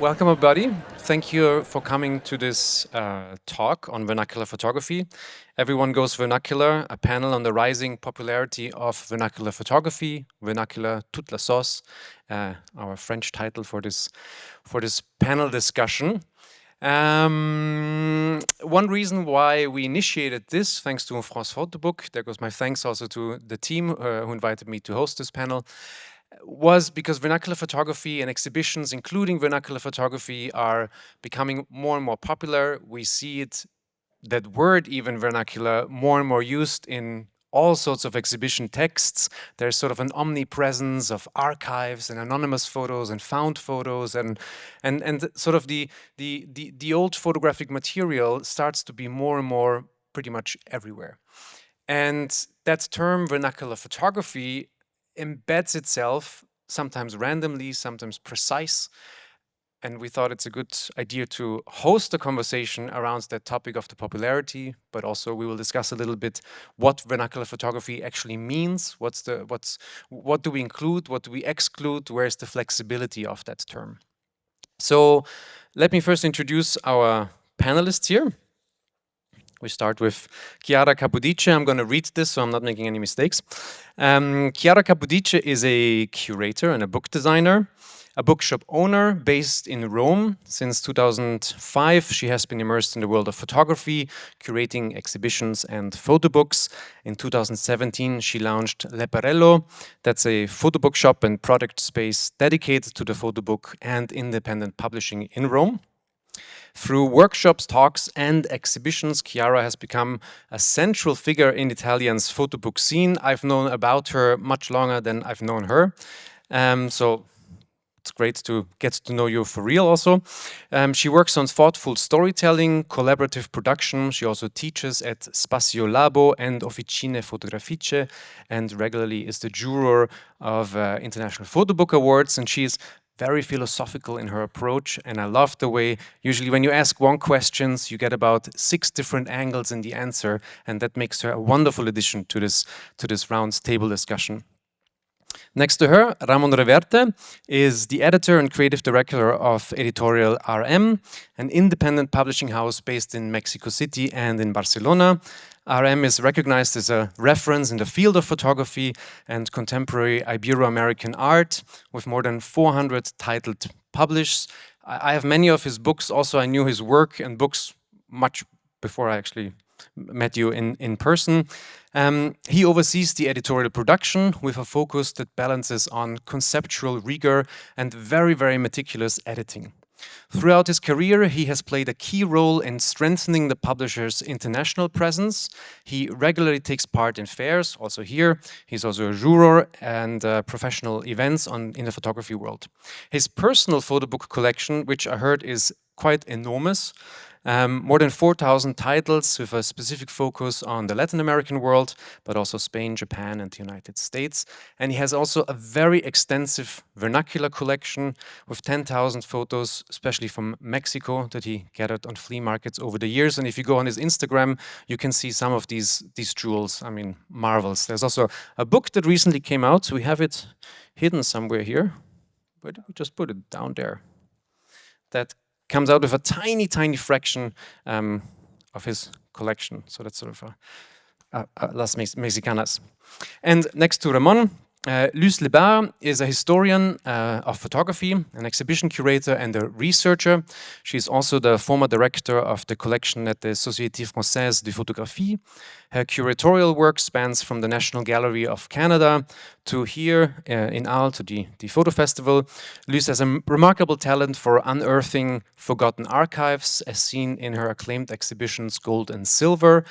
Welcome everybody. Thank you for coming to this talk on vernacular photography. Everyone Goes Vernacular, a panel on the rising popularity of vernacular photography, vernacular toute la sauce, our French title for this panel discussion. One reason why we initiated this, thanks to France PhotoBook, there goes my thanks also to the team who invited me to host this panel, was because vernacular photography and exhibitions, including vernacular photography, are becoming more and more popular. We see it, that word even vernacular, more and more used in all sorts of exhibition texts. There's sort of an omnipresence of archives and anonymous photos and found photos, and sort of the old photographic material starts to be more and more pretty much everywhere. And that term vernacular photography embeds itself sometimes randomly, sometimes precise. And we thought it's a good idea to host a conversation around that topic of the popularity, but also we will discuss a little bit what vernacular photography actually means, what do we include, what do we exclude, where's the flexibility of that term. So let me first introduce our panelists here. We start with Chiara Capodice. I'm going to read this, so I'm not making any mistakes. Chiara Capodice is a curator and a book designer, a bookshop owner based in Rome. Since 2005, she has been immersed in the world of photography, curating exhibitions and photo books. In 2017, she launched Leparello. That's a photo book shop and product space dedicated to the photo book and independent publishing in Rome. Through workshops, talks, and exhibitions, Chiara has become a central figure in Italian's photo book scene. I've known about her much longer than I've known her. So it's great to get to know you for real also. She works on thoughtful storytelling, collaborative production. She also teaches at Spazio Labo and Officine Fotografiche, and regularly is the juror of International Photo Book Awards. And she is very philosophical in her approach, and I love the way usually when you ask one question, you get about 6 different angles in the answer, and that makes her a wonderful addition to this round table discussion. Next to her, Ramon Reverte is the editor and creative director of Editorial RM, an independent publishing house based in Mexico City and in Barcelona. RM is recognized as a reference in the field of photography and contemporary Ibero-American art, with more than 400 titles published. I have many of his books. Also, I knew his work and books much before I actually met you in person. He oversees the editorial production with a focus that balances on conceptual rigor and very, very meticulous editing. Throughout his career, he has played a key role in strengthening the publisher's international presence. He regularly takes part in fairs, also here. He's also a juror and professional events in the photography world. His personal photo book collection, which I heard is quite enormous, more than 4,000 titles with a specific focus on the Latin American world, but also Spain, Japan, and the United States. And he has also a very extensive vernacular collection with 10,000 photos, especially from Mexico, that he gathered on flea markets over the years. And if you go on his Instagram, you can see some of these jewels. I mean, marvels. There's also a book that recently came out. We have it hidden somewhere here. Where did we just put it? Down there. That comes out with a tiny, tiny fraction of his collection. So that's sort of Las Mexicanas. And next to Ramon, Luce Lebar is a historian of photography, an exhibition curator and a researcher. She's also the former director of the collection at the Société Française de Photographie. Her curatorial work spans from the National Gallery of Canada to here in Arles, to the Photo Festival. Luce has a remarkable talent for unearthing forgotten archives, as seen in her acclaimed exhibitions Gold and Silver.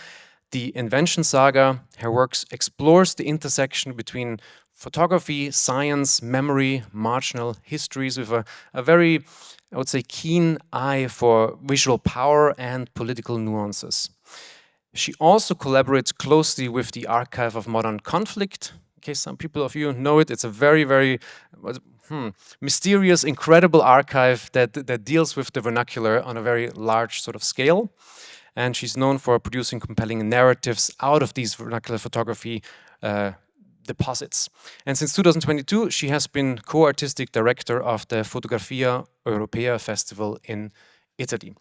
The Invention Saga, her works explores the intersection between photography, science, memory, marginal histories with a very, I would say, keen eye for visual power and political nuances. She also collaborates closely with the Archive of Modern Conflict. In case some people of you know it, it's a very, very mysterious, incredible archive that deals with the vernacular on a very large sort of scale. And she's known for producing compelling narratives out of these vernacular photography deposits. And since 2022, she has been co-artistic director of the Fotografia Europea Festival in Italy.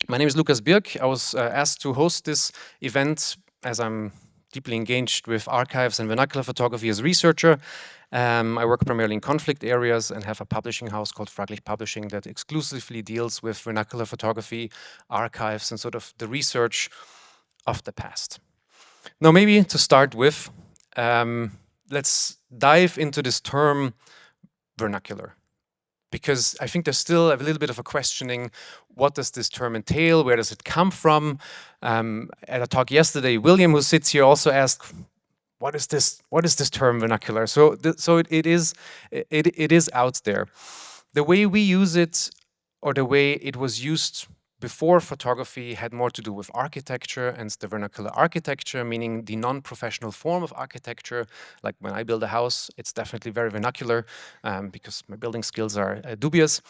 My name is Lukas Birk. I was asked to host this event as I'm deeply engaged with archives and vernacular photography as a researcher. I work primarily in conflict areas and have a publishing house called Fraglich Publishing that exclusively deals with vernacular photography, archives, and sort of the research of the past. Now, maybe to start with, let's dive into this term vernacular, because I think there's still a little bit of a questioning. What does this term entail? Where does it come from? At a talk yesterday, William, who sits here, also asked, what is this? What is this term vernacular? So, it is out there. The way we use it, or the way it was used before photography, had more to do with architecture and the vernacular architecture, meaning the non-professional form of architecture. Like when I build a house, it's definitely very vernacular because my building skills are dubious.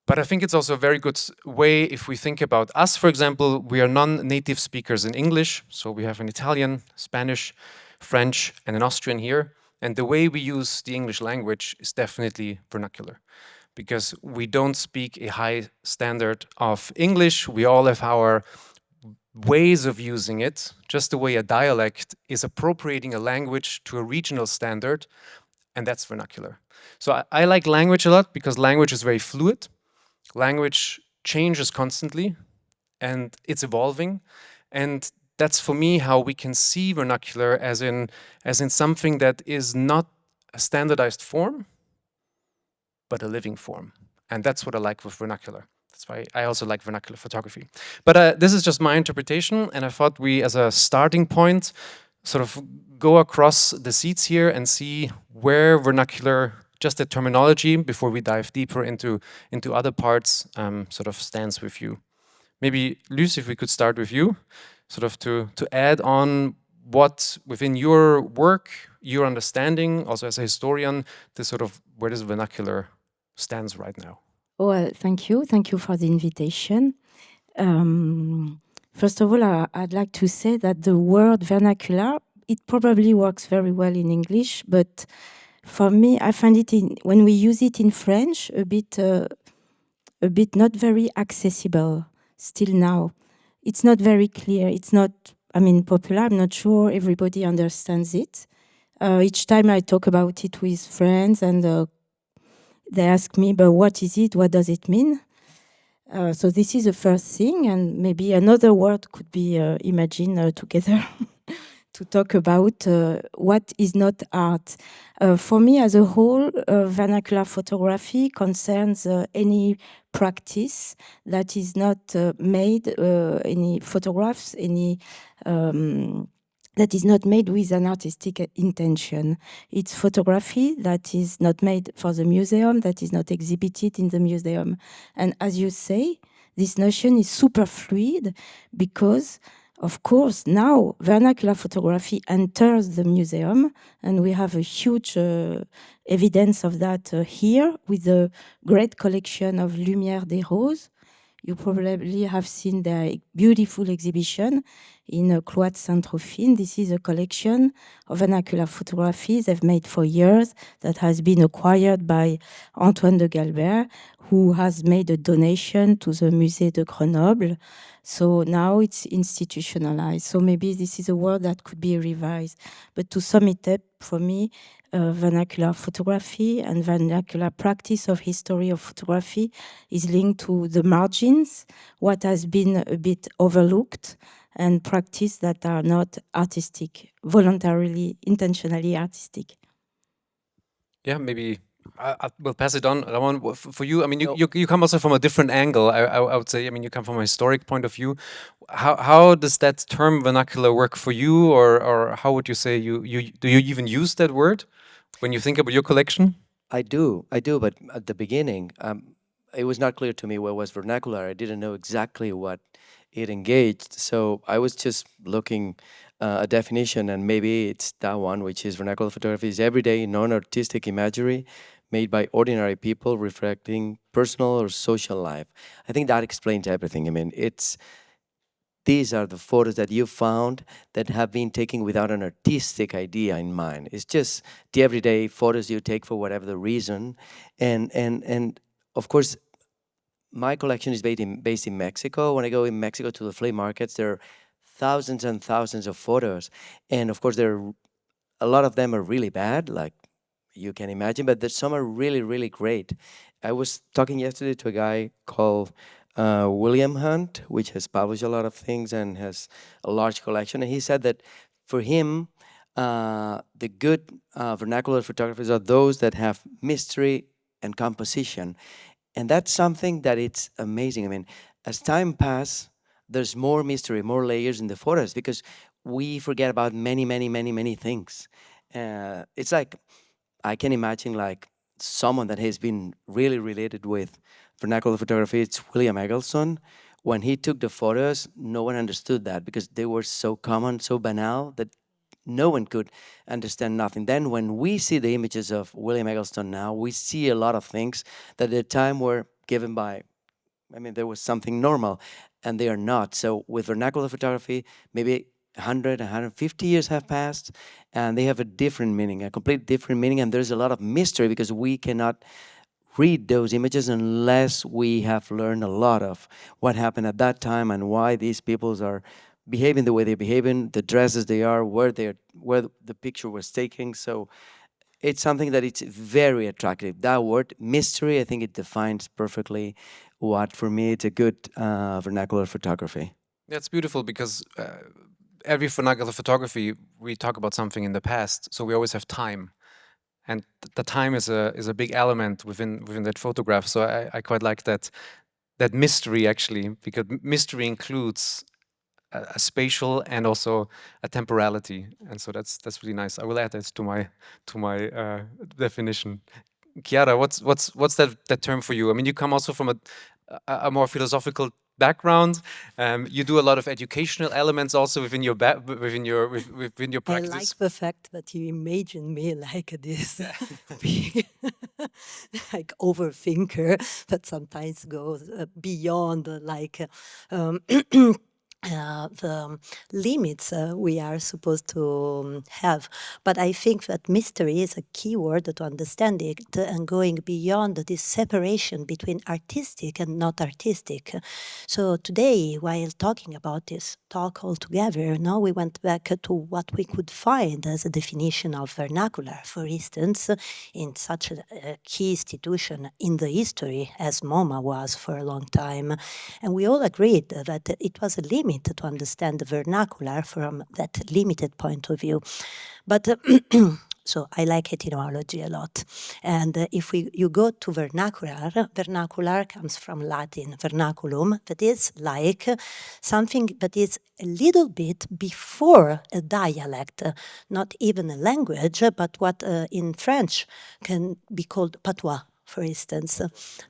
But I think it's also a very good way if we think about us, for example. We are non-native speakers in English, so we have an Italian, Spanish, French, and an Austrian here. And the way we use the English language is definitely vernacular, because we don't speak a high standard of English. We all have our ways of using it, just the way a dialect is appropriating a language to a regional standard, and that's vernacular. So I like language a lot because language is very fluid. Language changes constantly and it's evolving. And that's for me how we can see vernacular as in something that is not a standardized form, but a living form. And that's what I like with vernacular. That's why I also like vernacular photography. But this is just my interpretation, and I thought we, as a starting point, sort of go across the seats here and see where vernacular, just the terminology, before we dive deeper into other parts, sort of stands with you. Maybe, Luce, if we could start with you, sort of to add on what within your work, your understanding, also as a historian, this sort of where this vernacular stands right now. Well, thank you. Thank you for the invitation. First of all, I'd like to say that the word vernacular, it probably works very well in English, but for me, I find it when we use it in French a bit not very accessible still now. It's not very clear. It's not, popular. I'm not sure everybody understands it. Each time I talk about it with friends and they ask me, but what is it? What does it mean? So this is the first thing, and maybe another word could be imagined together to talk about what is not art. For me, as a whole, vernacular photography concerns any practice that is not made, any photographs, any that is not made with an artistic intention. It's photography that is not made for the museum, that is not exhibited in the museum. And as you say, this notion is super fluid because, of course, now vernacular photography enters the museum, and we have a huge evidence of that here with the great collection of Lumière des Roses. You probably have seen their beautiful exhibition in Cloître Saint-Trophine. This is a collection of vernacular photographies they've made for years that has been acquired by Antoine de Galbert, who has made a donation to the Musée de Grenoble. So now it's institutionalized. So maybe this is a word that could be revised. But to sum it up, for me, vernacular photography and vernacular practice of history of photography is linked to the margins, what has been a bit overlooked, and practice that are not artistic, voluntarily, intentionally artistic. Yeah, maybe I will pass it on. Ramon, for you, I mean, you come also from a different angle, I would say. I mean, you come from a historic point of view. How does that term vernacular work for you, or how would you say do you even use that word when you think about your collection? I do, but at the beginning, it was not clear to me what was vernacular. I didn't know exactly what it engaged, so I was just looking a definition, and maybe it's that one, which is vernacular photography is everyday, non-artistic imagery made by ordinary people reflecting personal or social life. I think that explains everything. I mean, it's these are the photos that you found that have been taken without an artistic idea in mind. It's just the everyday photos you take for whatever the reason. And of course, my collection is based in Mexico. When I go in Mexico to the flea markets, there are thousands and thousands of photos. And of course, a lot of them are really bad, like you can imagine, but there's some are really, really great. I was talking yesterday to a guy called William Hunt, which has published a lot of things and has a large collection. And he said that for him, the good vernacular photographers are those that have mystery and composition. And that's something that it's amazing. I mean, as time passes, there's more mystery, more layers in the photos because we forget about many, many, many, many things. It's like I can imagine like someone that has been really related with vernacular photography. It's William Eggleston. When he took the photos, no one understood that because they were so common, so banal that no one could understand nothing. Then when we see the images of William Eggleston now, we see a lot of things that at the time were given by, I mean, there was something normal and they are not. So with vernacular photography, maybe 100, 150 years have passed and they have a different meaning, a complete different meaning. And there's a lot of mystery because we cannot read those images unless we have learned a lot of what happened at that time and why these peoples are behaving the way they're behaving, the dresses they are, where the picture was taken. So it's something that it's very attractive. That word mystery, I think it defines perfectly what for me it's a good vernacular photography. That's beautiful because every vernacular photography, we talk about something in the past, so we always have time. And the time is a big element within that photograph. So I quite like that mystery actually, because mystery includes a spatial and also a temporality, and so that's really nice. I will add that to my definition. Chiara, what's that term for you? I mean, you come also from a more philosophical background. You do a lot of educational elements also within your within your practice. I like the fact that you imagine me like this big, like overthinker that sometimes goes beyond the limits we are supposed to have. But I think that mystery is a key word to understand it and going beyond this separation between artistic and not artistic. So today, while talking about this talk altogether, now we went back to what we could find as a definition of vernacular. For instance, in such a key institution in the history as MoMA was for a long time. And we all agreed that it was a limit to understand the vernacular from that limited point of view. But so I like etymology a lot. And if you go to vernacular, vernacular comes from Latin vernaculum, that is like something that is a little bit before a dialect, not even a language, but what in French can be called patois, for instance,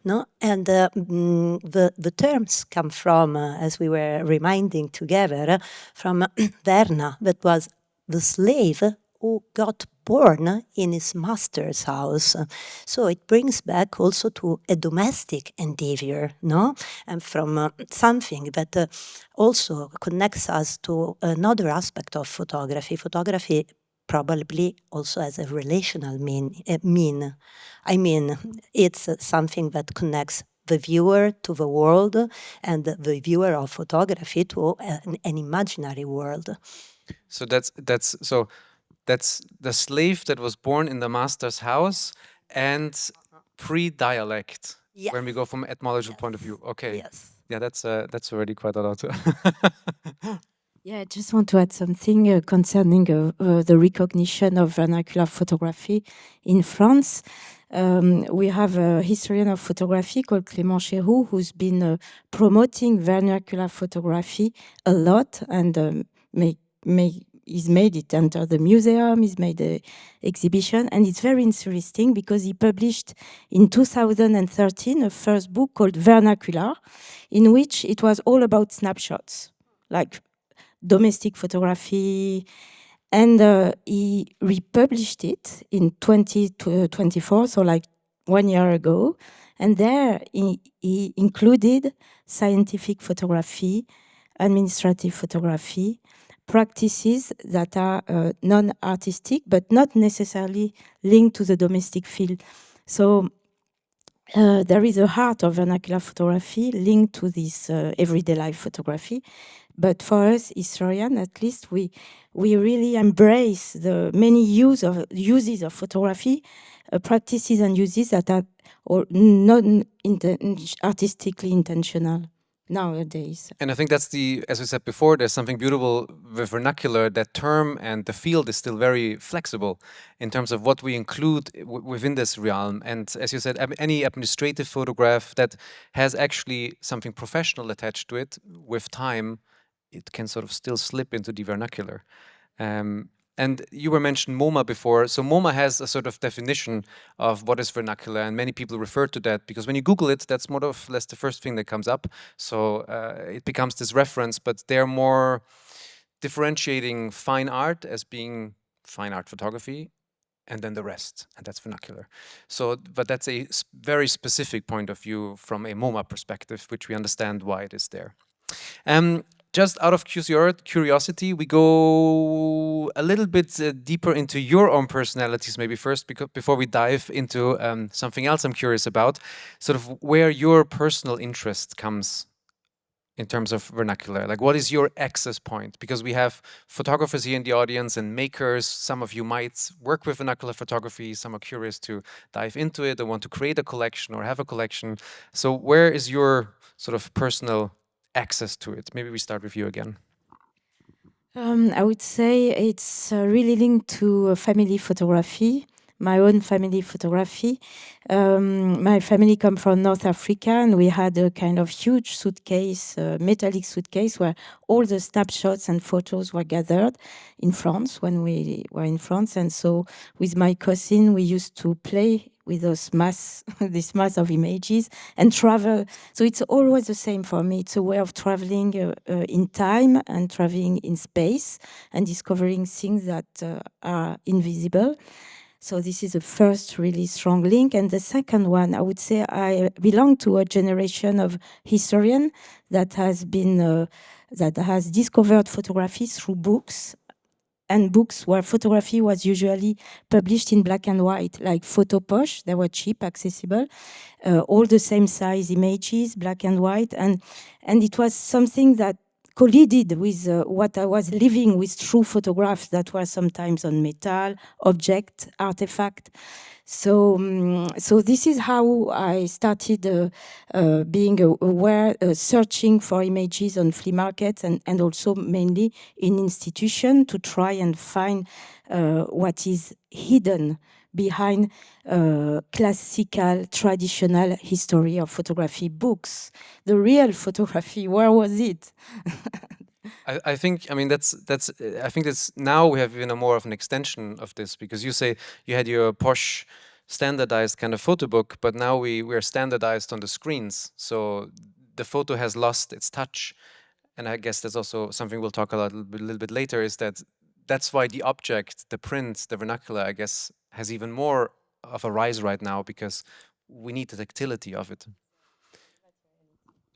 no, and the terms come from, as we were reminding together, from Verna, that was the slave who got born in his master's house. So it brings back also to a domestic endeavor, no, and from something that also connects us to another aspect of photography. Photography probably also has a relational mean. I mean, it's something that connects the viewer to the world and the viewer of photography to an imaginary world. So that's the slave that was born in the master's house and pre-dialect. Yes. When we go from etymological Yes. point of view. Okay. Yes. Yeah, that's already quite a lot. Yeah, I just want to add something concerning the recognition of vernacular photography in France. We have a historian of photography called Clément Chéroux who's been promoting vernacular photography a lot and he's made it enter the museum, he's made an exhibition, and it's very interesting because he published in 2013 a first book called Vernacular, in which it was all about snapshots, like domestic photography, and he republished it in 2024, so like 1 year ago, and there he included scientific photography, administrative photography, practices that are non-artistic, but not necessarily linked to the domestic field. So there is a heart of vernacular photography linked to this everyday life photography. But for us, historians, at least, we really embrace the many uses of photography, practices and uses that are not artistically intentional nowadays. And I think that's as we said before, there's something beautiful with vernacular. That term and the field is still very flexible in terms of what we include within this realm. And as you said, any administrative photograph that has actually something professional attached to it, with time, it can sort of still slip into the vernacular. And you were mentioned MoMA before. So MoMA has a sort of definition of what is vernacular, and many people refer to that because when you Google it, that's more or less the first thing that comes up. So it becomes this reference, but they're more differentiating fine art as being fine art photography, and then the rest, and that's vernacular. So, but that's a very specific point of view from a MoMA perspective, which we understand why it is there. Just out of curiosity, we go a little bit deeper into your own personalities, maybe first, before we dive into something else I'm curious about, sort of where your personal interest comes in terms of vernacular. Like, what is your access point? Because we have photographers here in the audience and makers. Some of you might work with vernacular photography. Some are curious to dive into it or want to create a collection or have a collection. So where is your sort of personal access to it? Maybe we start with you again. I would say it's really linked to family photography, my own family photography. My family come from North Africa, and we had a kind of huge suitcase, metallic suitcase, where all the snapshots and photos were gathered in France when we were in France. And so with my cousin, we used to play with those this mass of images and travel. So it's always the same for me. It's a way of traveling in time and traveling in space and discovering things that are invisible. So this is the first really strong link. And the second one, I would say I belong to a generation of historians that has been, that has discovered photography through books, and books where photography was usually published in black and white, like PhotoBook. They were cheap, accessible, all the same size images, black and white. And it was something that collided with what I was living with through photographs that were sometimes on metal, object, artifact. So, so this is how I started being aware, searching for images on flea markets and also mainly in institutions to try and find what is hidden behind classical, traditional history of photography books. The real photography, where was it? I think, I mean, I think that's now we have even a more of an extension of this, because you say you had your posh standardized kind of photo book, but now we're standardized on the screens. So the photo has lost its touch. And I guess that's also something we'll talk a little bit later, is that's why the object, the print, the vernacular, I guess, has even more of a rise right now, because we need the tactility of it.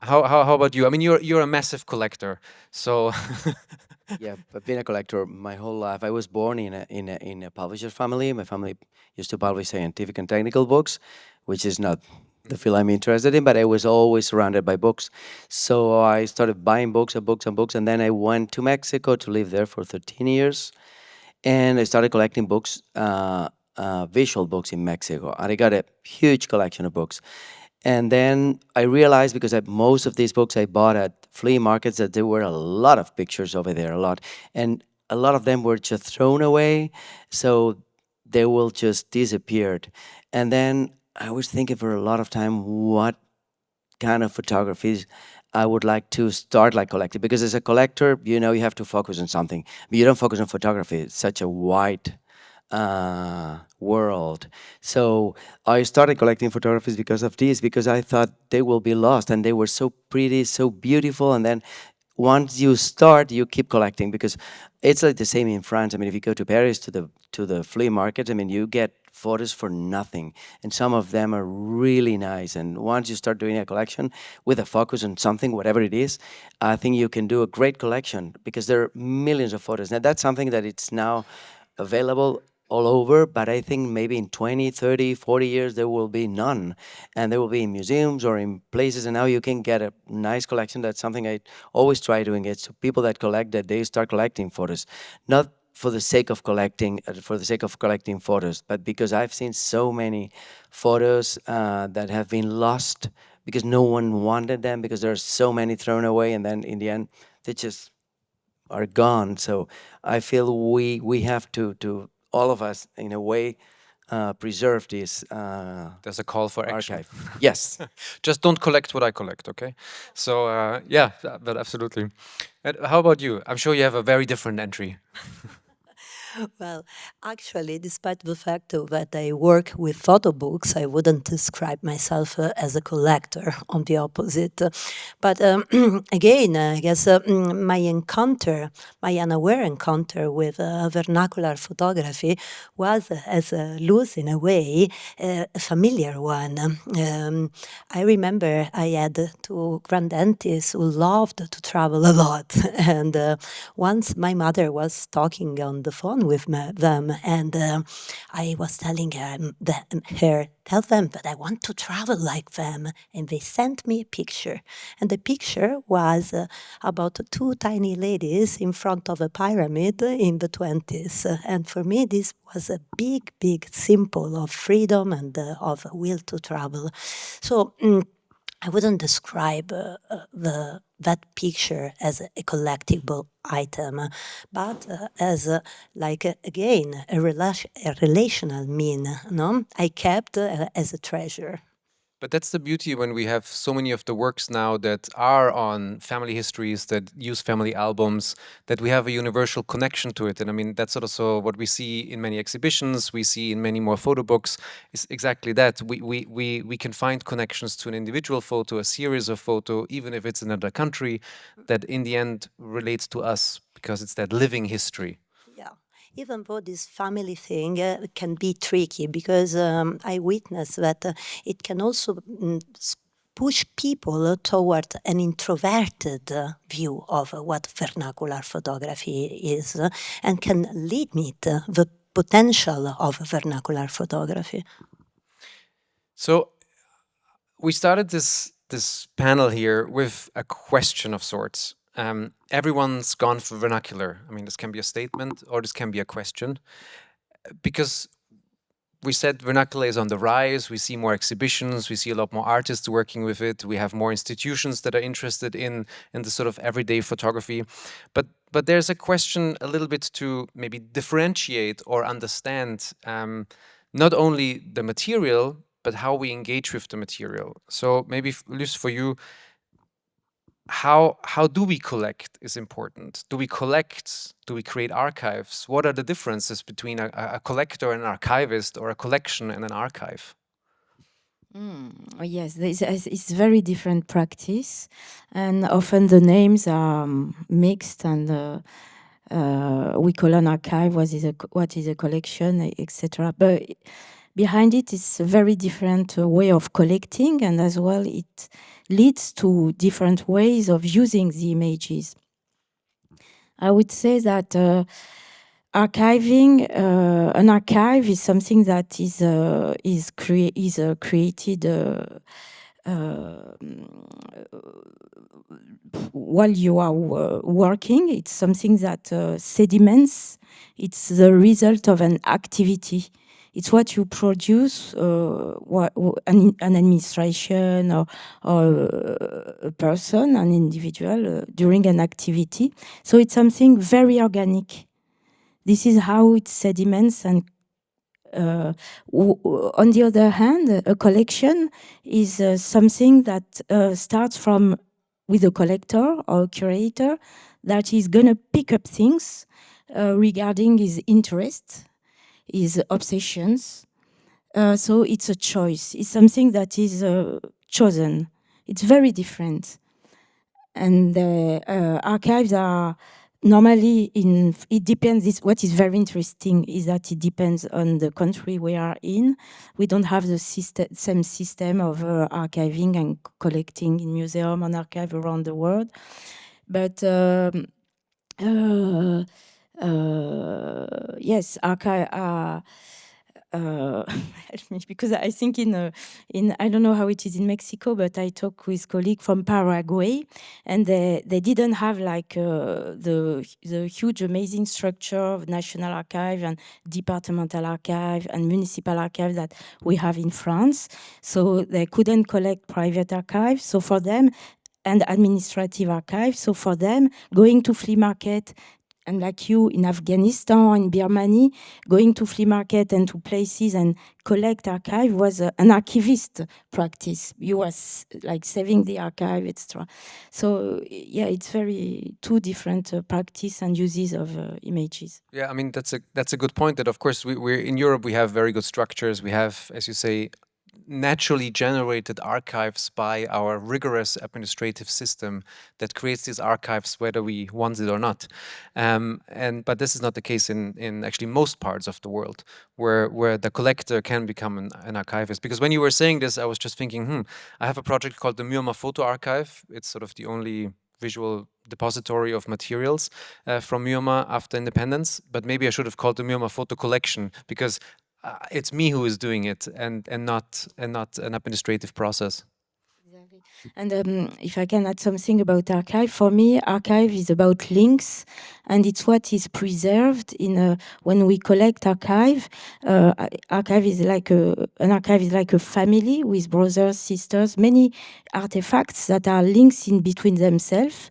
How about you? I mean, you're a massive collector, so Yeah, I've been a collector my whole life. I was born in a publisher family. My family used to publish scientific and technical books, which is not the field I'm interested in, but I was always surrounded by books. So I started buying books and books and books, and then I went to Mexico to live there for 13 years, and I started collecting books, visual books in Mexico, and I got a huge collection of books. And then I realized, because most of these books I bought at flea markets, that there were a lot of pictures over there, a lot. And a lot of them were just thrown away, so they will just disappeared. And then I was thinking for a lot of time, what kind of photographies I would like to start like collecting. Because as a collector, you know, you have to focus on something. But you don't focus on photography. It's such a wide world. So I started collecting photographies because of this, because I thought they will be lost, and they were so pretty, so beautiful. And then once you start, you keep collecting, because it's like the same in France. I mean, if you go to Paris to the flea market, I mean, you get photos for nothing, and some of them are really nice. And once you start doing a collection with a focus on something, whatever it is, I think you can do a great collection because there are millions of photos. Now that's something that it's now available all over, but I think maybe in 20, 30, 40 years there will be none, and there will be in museums or in places, and now you can get a nice collection. That's something I always try doing it. So people that collect, that they start collecting photos, not for the sake of collecting, photos, but because I've seen so many photos that have been lost because no one wanted them, because there are so many thrown away, and then in the end they just are gone. So I feel we have to all of us in a way preserve this There's a call for action. archive. Yes. Just don't collect what I collect, okay? So yeah, but absolutely. And how about you? I'm sure you have a very different entry. Well, actually, despite the fact that I work with photo books, I wouldn't describe myself as a collector, on the opposite. But again, I guess my unaware encounter with vernacular photography was, as loose in a way, a familiar one. I remember I had two grandaunties who loved to travel a lot. And once my mother was talking on the phone with them, and I was telling her, tell them that I want to travel like them. And they sent me a picture. And the picture was about two tiny ladies in front of a pyramid in the 20s. And for me, this was a big, big symbol of freedom and of will to travel. So I wouldn't describe that picture as a collectible item, but as again a relational mean. No, I kept as a treasure. But that's the beauty when we have so many of the works now that are on family histories, that use family albums, that we have a universal connection to it. And I mean, that's also what we see in many exhibitions, we see in many more photo books, is exactly that. We can find connections to an individual photo, a series of photo, even if it's in another country, that in the end relates to us because it's that living history. Yeah, even though this family thing can be tricky, because I witnessed that it can also push people toward an introverted view of what vernacular photography is, and can limit the potential of vernacular photography. So we started this panel here with a question of sorts. Everyone's gone for vernacular. I mean, this can be a statement or this can be a question, because we said vernacular is on the rise. We see more exhibitions. We see a lot more artists working with it. We have more institutions that are interested in the sort of everyday photography. But there's a question a little bit to maybe differentiate or understand not only the material, but how we engage with the material. So maybe, Luce, for you, how do we collect is important. Do we collect? Do we create archives? What are the differences between a collector and an archivist, or a collection and an archive? Yes, it's very different practice, and often the names are mixed, and we call an archive what is a collection, etc. But behind it is a very different way of collecting, and as well it leads to different ways of using the images. I would say that archiving, an archive is something that is created while you are working. It's something that sediments. It's the result of an activity. It's what you produce, an administration or a person, an individual during an activity. So it's something very organic. This is how it sediments. And on the other hand, a collection is something that starts from with a collector or a curator that is going to pick up things regarding his interests, his obsessions. So it's a choice. It's something that is chosen. It's very different. And archives are normally, it depends. What is very interesting is that it depends on the country we are in. We don't have the same system of archiving and collecting in museum and archive around the world. But yes, archive. Help me, because I think in I don't know how it is in Mexico, but I talked with colleagues from Paraguay, and they didn't have like the huge amazing structure of National Archive and Departmental Archive and Municipal Archive that we have in France. So they couldn't collect private archives. So for them, and administrative archives. So for them, going to flea market, and like you in Afghanistan, in Birmania, going to flea market and to places and collect archive was an archivist practice. You was like saving the archive, etc. So yeah, it's very two different practice and uses of images. Yeah, I mean that's a good point. That of course we're in Europe. We have very good structures. We have, as you say, naturally generated archives by our rigorous administrative system that creates these archives whether we want it or not. But this is not the case in actually most parts of the world where the collector can become an archivist. Because when you were saying this, I was just thinking, I have a project called the Myanmar Photo Archive. It's sort of the only visual depository of materials from Myanmar after independence, but maybe I should have called the Myanmar Photo Collection because it's me who is doing it, and not an administrative process. Exactly. And if I can add something about archive, for me, archive is about links, and it's what is preserved in when we collect archive. Archive is like an archive is like a family with brothers, sisters, many artifacts that are links in between themselves.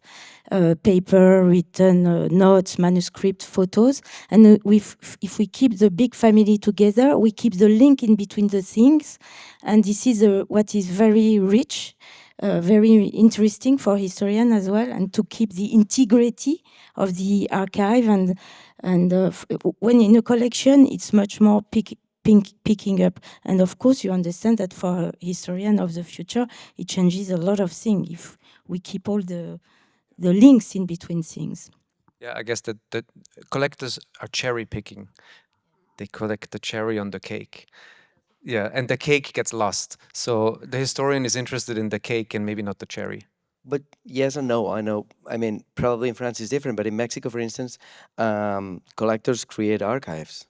Paper, written notes, manuscript, photos. And if we keep the big family together, we keep the link in between the things. And this is what is very rich, very interesting for historians as well, and to keep the integrity of the archive. And when in a collection, it's much more picking up. And of course, you understand that for a historian of the future, it changes a lot of things if we keep all the links in between things. Yeah, I guess that collectors are cherry picking. They collect the cherry on the cake. Yeah, and the cake gets lost. So the historian is interested in the cake and maybe not the cherry. But yes and no, I know. I mean, probably in France it's different, but in Mexico, for instance, collectors create archives.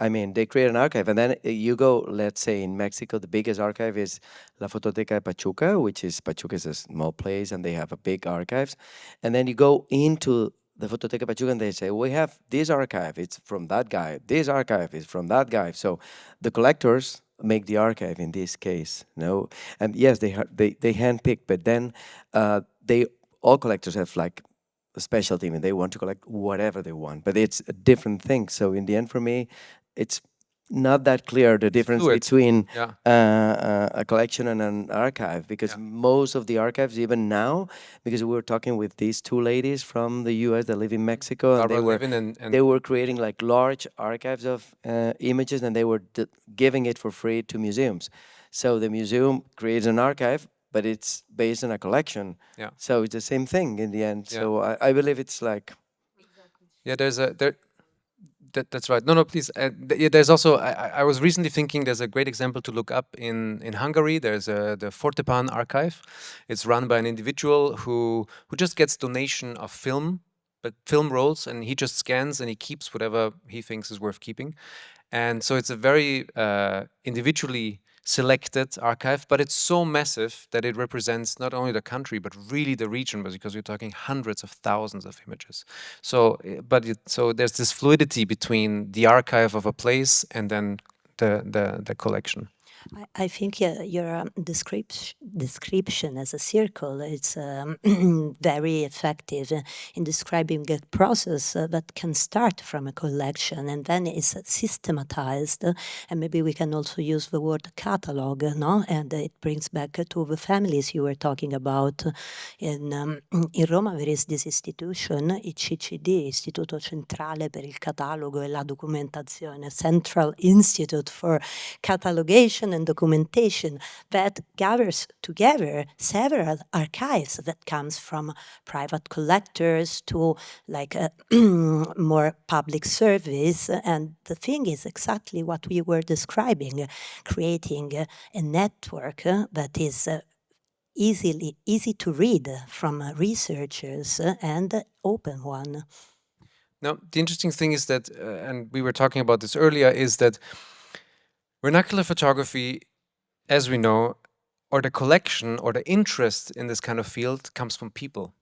I mean, they create an archive, and then you go, let's say in Mexico, the biggest archive is La Fototeca de Pachuca, which is Pachuca is a small place, and they have a big archives. And then you go into the Fototeca Pachuca, and they say, we have this archive, it's from that guy. This archive is from that guy. So the collectors make the archive in this case, no? And yes, they handpick, but then they all collectors have like a specialty, and they want to collect whatever they want, but it's a different thing. So in the end, for me, it's not that clear the difference between a collection and an archive, because most of the archives, even now, because we were talking with these two ladies from the US that live in Mexico, and they were creating like large archives of images, and they were giving it for free to museums. So the museum creates an archive, but it's based on a collection. Yeah. So it's the same thing in the end. Yeah. So I believe it's like. Yeah, that's right. No, please. There's also, I was recently thinking there's a great example to look up in Hungary. There's the Fortepan archive. It's run by an individual who just gets donation of film rolls, and he just scans and he keeps whatever he thinks is worth keeping. And so it's a very individually selected archive, but it's so massive that it represents not only the country, but really the region, because we're talking hundreds of thousands of images. So, so there's this fluidity between the archive of a place and then the collection. I think your description as a circle is very effective in describing a process that can start from a collection and then is systematized. And maybe we can also use the word catalog, no? And it brings back to the families you were talking about. In Roma there is this institution, ICCD, Istituto Centrale per il Catalogo e la Documentazione, Central Institute for Catalogation and documentation that gathers together several archives that comes from private collectors to like a more public service. And the thing is exactly what we were describing, creating a network that is easy to read from researchers and open one. Now, the interesting thing is that, and we were talking about this earlier, is that vernacular photography, as we know, or the collection or the interest in this kind of field comes from people.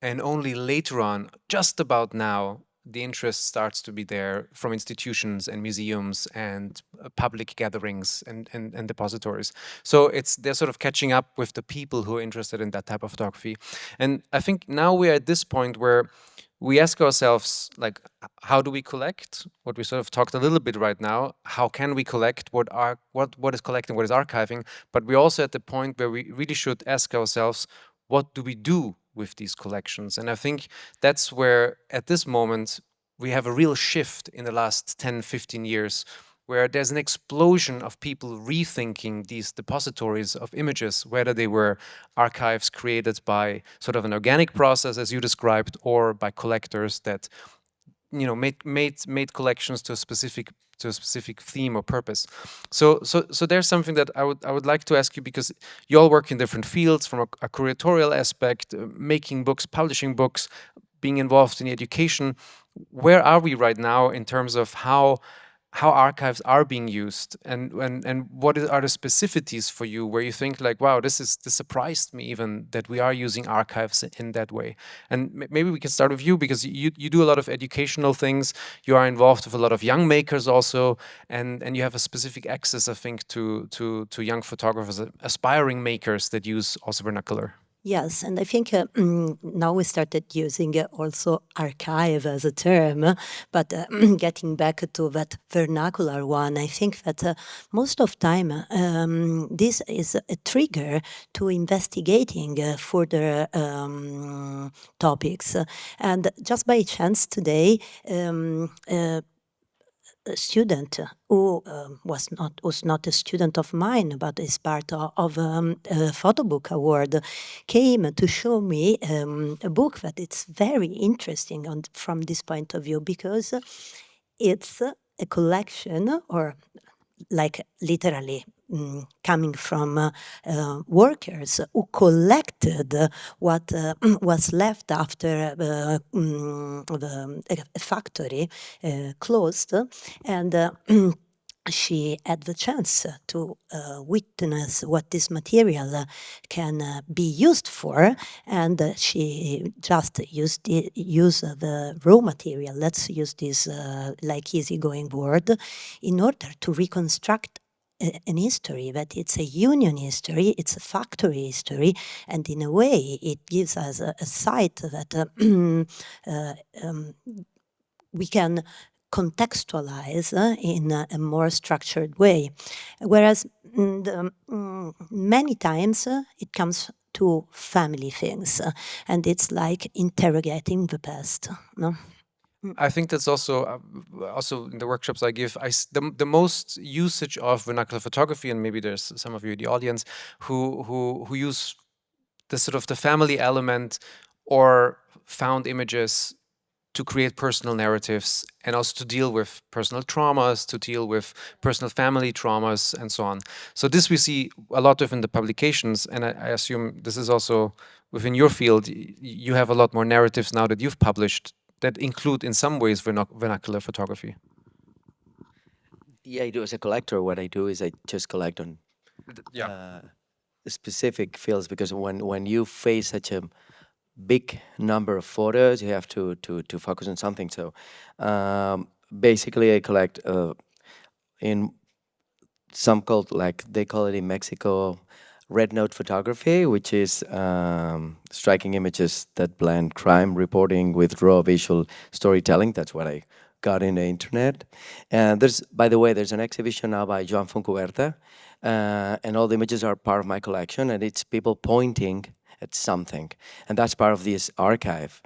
And only later on, just about now, the interest starts to be there from institutions and museums and public gatherings and depositories. So they're sort of catching up with the people who are interested in that type of photography. And I think now we're at this point where we ask ourselves, like, how do we collect? What we sort of talked a little bit right now, how can we collect? What is collecting, what is archiving? But we're also at the point where we really should ask ourselves, what do we do with these collections? And I think that's where, at this moment, we have a real shift in the last 10, 15 years, where there's an explosion of people rethinking these depositories of images, whether they were archives created by sort of an organic process, as you described, or by collectors that made collections to a specific theme or purpose. So there's something that I would like to ask you, because you all work in different fields, from a curatorial aspect, making books, publishing books, being involved in education. Where are we right now in terms of how archives are being used, and what are the specificities for you where you think like, wow, this surprised me even that we are using archives in that way? And maybe we can start with you, because you do a lot of educational things. You are involved with a lot of young makers also, and you have a specific access, I think, to young photographers, aspiring makers that use also vernacular. Yes, and I think now we started using also archive as a term, but getting back to that vernacular one, I think that most of time this is a trigger to investigating further topics. And just by chance today, a student who was not a student of mine, but is part of a PhotoBook award, came to show me a book that it's very interesting from this point of view, because it's a collection, or like literally coming from workers who collected what was left after the factory closed, and she had the chance to witness what this material can be used for, and she just used the raw material. Let's use this like easygoing word, in order to reconstruct an history that it's a union history, it's a factory history, and in a way it gives us a site that we can contextualize in a more structured way. Whereas many times it comes to family things, and it's like interrogating the past. No? I think that's also in the workshops I give. The most usage of vernacular photography, and maybe there's some of you in the audience who use the sort of the family element or found images to create personal narratives, and also to deal with personal traumas, to deal with personal family traumas, and so on. So this we see a lot of in the publications, and I assume this is also within your field. You have a lot more narratives now that you've published that include in some ways vernacular photography. Yeah, I do as a collector. What I do is I just collect on specific fields, because when you face such a big number of photos, you have to focus on something. So basically I collect in some called, like they call it in Mexico, red note photography, which is striking images that blend crime reporting with raw visual storytelling. That's what I got in the internet. And by the way, there's an exhibition now by Joan Foncuberta, and all the images are part of my collection, and it's people pointing at something, and that's part of this archive.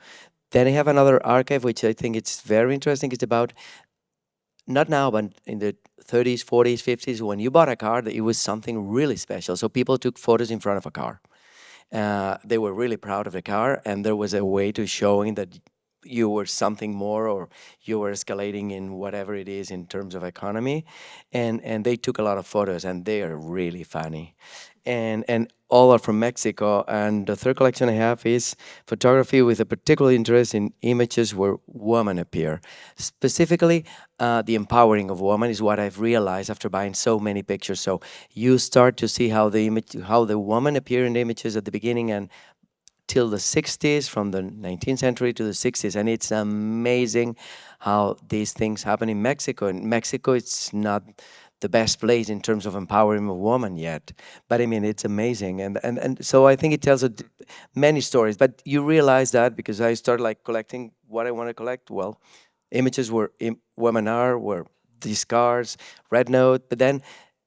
Then I have another archive, which I think it's very interesting. It's about not now, but in the 30s, 40s, 50s, when you bought a car, it was something really special. So people took photos in front of a car. They were really proud of the car, and there was a way to showing that you were something more, or you were escalating in whatever it is in terms of economy. And they took a lot of photos, and they are really funny. And all are from Mexico. And the third collection I have is photography with a particular interest in images where women appear. Specifically, the empowering of women is what I've realized after buying so many pictures. So you start to see how the woman appear in the images at the beginning and till the 60s, from the 19th century to the 60s. And it's amazing how these things happen in Mexico. In Mexico, it's not the best place in terms of empowering a woman yet. But I mean, it's amazing. And so I think it tells many stories. But you realize that because I started like collecting what I want to collect. Well, images were women were these cars, red note. But then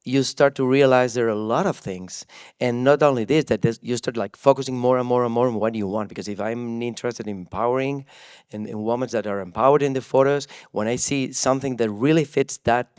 you start to realize there are a lot of things, and not only this, that you start like focusing more and more and more on what you want. Because if I'm interested in empowering and in women that are empowered in the photos, when I see something that really fits that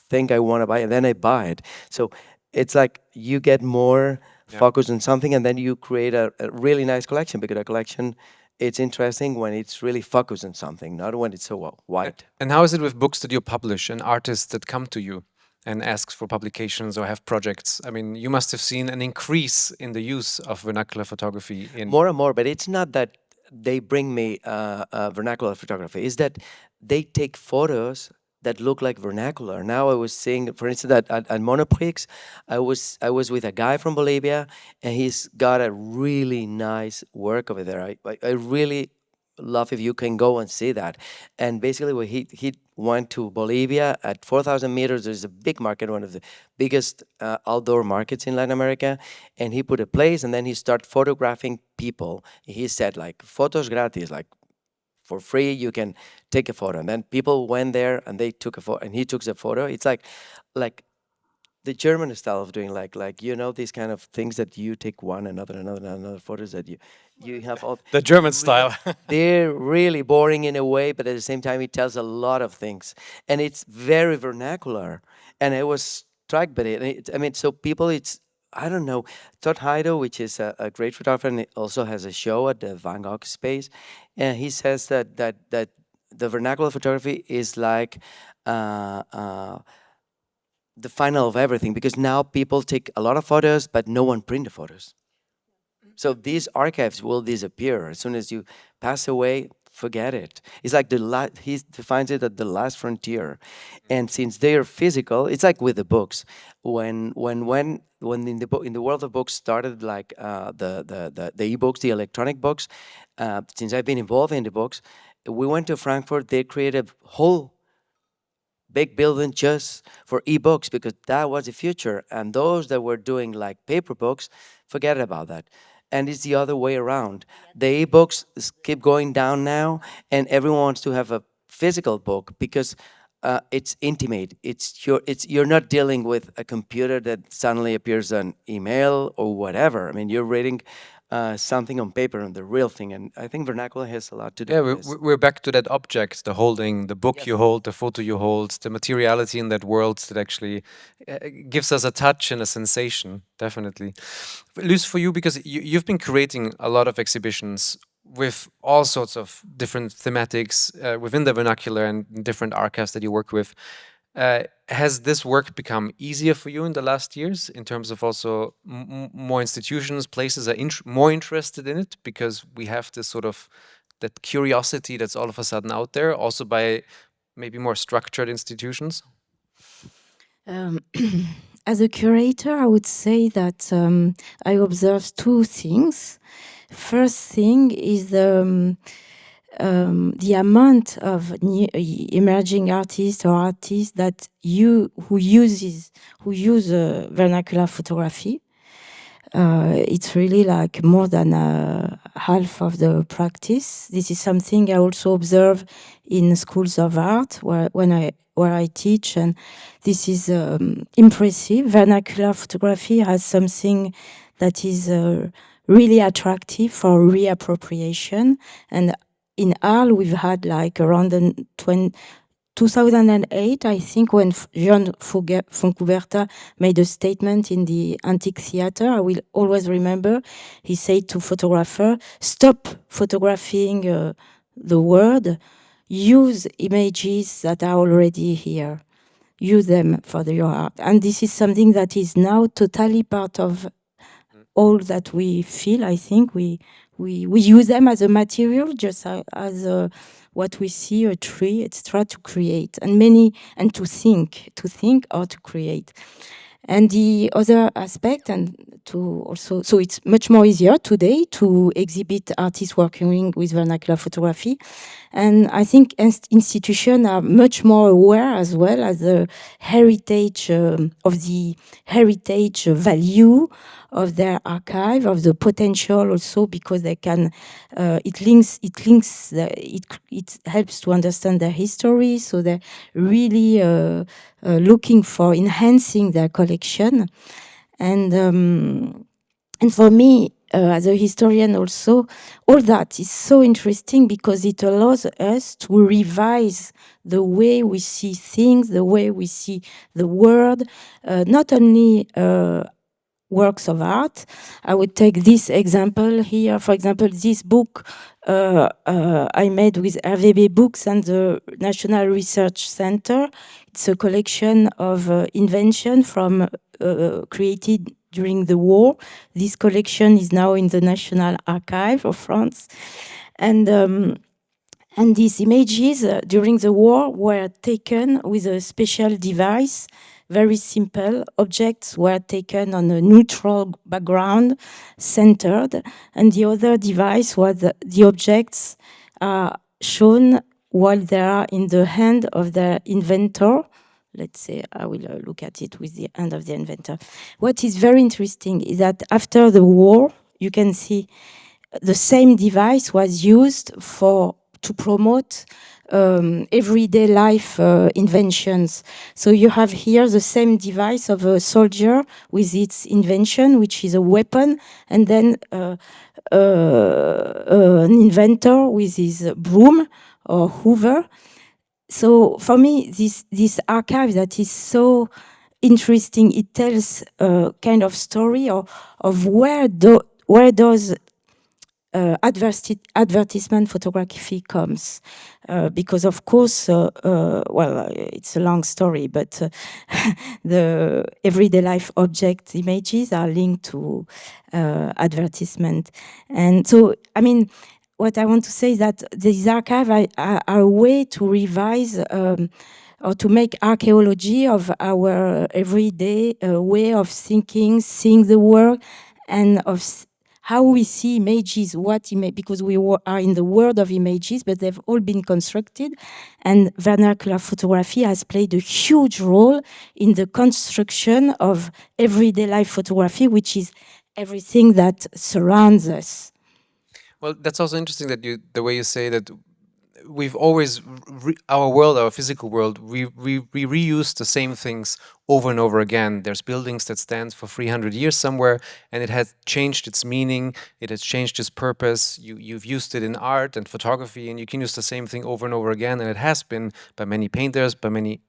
thing I want to buy, and then I buy it. So it's like you get more focused on something, and then you create a really nice collection. Because a collection, it's interesting when it's really focused on something, not when it's so wide. And how is it with books that you publish and artists that come to you and ask for publications or have projects? I mean, you must have seen an increase in the use of vernacular photography in More and more, but it's not that they bring me vernacular photography. It's that they take photos that look like vernacular. Now I was seeing, for instance, at Monoprix, I was with a guy from Bolivia, and he's got a really nice work over there. I really love if you can go and see that. And basically, when he went to Bolivia at 4,000 meters. There's a big market, one of the biggest outdoor markets in Latin America, and he put a place, and then he started photographing people. He said like photos gratis, like for free you can take a photo. And then people went there and they took a photo, and he took the photo. It's like the German style of doing like these kind of things that you take one another photos that you have all the German style. they're really boring in a way, but at the same time it tells a lot of things, and it's very vernacular. And I was struck by it. I mean, so people, it's, I don't know, Todd Heido, which is a great photographer, and he also has a show at the Van Gogh space, and he says that the vernacular photography is like the final of everything, because now people take a lot of photos, but no one print the photos. So these archives will disappear as soon as you pass away. Forget it. It's like he defines it at the last frontier, and since they are physical, it's like with the books. When in the world of books started, like the e-books, the electronic books. Since I've been involved in the books, we went to Frankfurt. They created a whole big building just for ebooks, because that was the future. And those that were doing like paper books, forget about that. And it's the other way around. The ebooks keep going down now, and everyone wants to have a physical book because it's intimate. You're not dealing with a computer that suddenly appears on email or whatever. I mean, you're reading something on paper, on the real thing. And I think vernacular has a lot to do Yeah, with this. we're back to that object, the holding, the book Yes. you hold, the photo you hold, the materiality in that world that actually gives us a touch and a sensation, definitely. Luce, for you, because you've been creating a lot of exhibitions with all sorts of different thematics within the vernacular and different archives that you work with. Has this work become easier for you in the last years in terms of also more institutions, places are more interested in it because we have this sort of that curiosity that's all of a sudden out there, also by maybe more structured institutions? As a curator, I would say that I observe two things. First thing is the amount of new, emerging artists or artists that who use vernacular photography. It's really like more than half of the practice. This is something I also observe in schools of art where I teach, and this is impressive. Vernacular photography has something that is really attractive for reappropriation. And in Arles, we've had like around 2008, I think, when Jean Fontcuberta made a statement in the Antique Theater, I will always remember, he said to photographer, stop photographing the world, use images that are already here. Use them for your art. And this is something that is now totally part of all that we feel. I think we use them as a material, just as what we see, a tree, etc., to create, and to think or to create. And the other aspect, and to also, so it's much more easier today to exhibit artists working with vernacular photography. And I think institutions are much more aware as well as the heritage of the heritage value of their archive, of the potential also, because they can, it helps to understand their history. So they're really looking for enhancing their collection. And for me, as a historian also, all that is so interesting because it allows us to revise the way we see things, the way we see the world, not only works of art. I would take this example here. For example, this book I made with RVB Books and the National Research Center. It's a collection of invention from created during the war. This collection is now in the National Archive of France. And these images during the war were taken with a special device, very simple. Objects were taken on a neutral background, centered, and the other device was the objects shown while they are in the hand of the inventor. Let's say I will look at it with the hand of the inventor. What is very interesting is that after the war, you can see the same device was used to promote everyday life inventions. So you have here the same device of a soldier with its invention, which is a weapon, and then an inventor with his broom or hoover. So for me, this archive that is so interesting, it tells a kind of story of where does advertisement photography comes, because of course, it's a long story, but the everyday life object images are linked to advertisement. And so, I mean, what I want to say is that these archives are a way to revise or to make archaeology of our everyday way of thinking, seeing the world, and of how we see images, because we are in the world of images, but they've all been constructed. And vernacular photography has played a huge role in the construction of everyday life photography, which is everything that surrounds us. Well, that's also interesting that the way you say that we've always our world, our physical world, we reuse the same things over and over again. There's buildings that stand for 300 years somewhere, and it has changed its meaning, it has changed its purpose. You've used it in art and photography, and you can use the same thing over and over again, and it has been by many painters, by many